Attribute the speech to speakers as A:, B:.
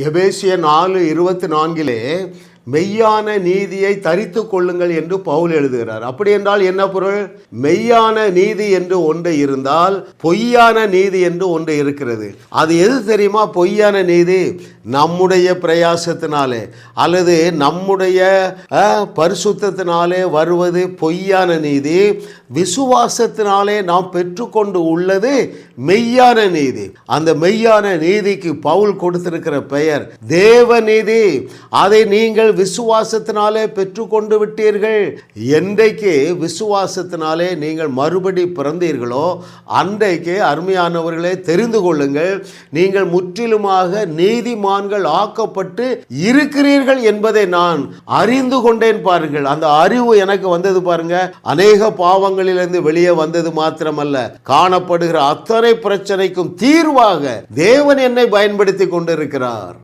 A: எபேசியர் 4:24 மெய்யான நீதியை தரித்து கொள்ளுங்கள் என்று பவுல் எழுதுகிறார். அப்படி என்றால் என்ன பொருள்? மெய்யான நீதி என்று ஒன்று இருந்தால் பொய்யான நீதி என்று ஒன்று இருக்கிறது. அது எது தெரியுமா? பொய்யான நீதி நம்முடைய பிரயாசத்தினாலே அல்லது நம்முடைய பரிசுத்தத்தினாலே வருவது பொய்யான நீதி. விசுவாசத்தினாலே நாம் பெற்றுக்கொண்டு உள்ளது மெய்யான நீதி. அந்த மெய்யான நீதிக்கு பவுல் கொடுத்திருக்கிற பெயர் தேவ நீதி. அதை நீங்கள் விசுவாசத்தினாலே பெற்றுக்கொண்டு விட்டீர்கள். என்றைக்கு விசுவாசத்தினாலே நீங்கள் மறுபடி பிறந்தீர்களோ அன்றைக்கு அருமையானவர்களே தெரிந்து கொள்ளுங்கள், நீங்கள் முற்றிலுமாக நீதிமான்கள் ஆக்கப்பட்டு இருக்கிறீர்கள் என்பதை நான் அறிந்து கொண்டேன். பாருங்கள், அந்த அறிவு எனக்கு வந்தது பாருங்க. அநேக பாவங்களிலிருந்து வெளியே வந்தது மாத்திரமல்ல, காணப்படுகிற அத்தனை பிரச்சனைக்கும் தீர்வாக தேவன் என்னை பயன்படுத்தி கொண்டிருக்கிறார்.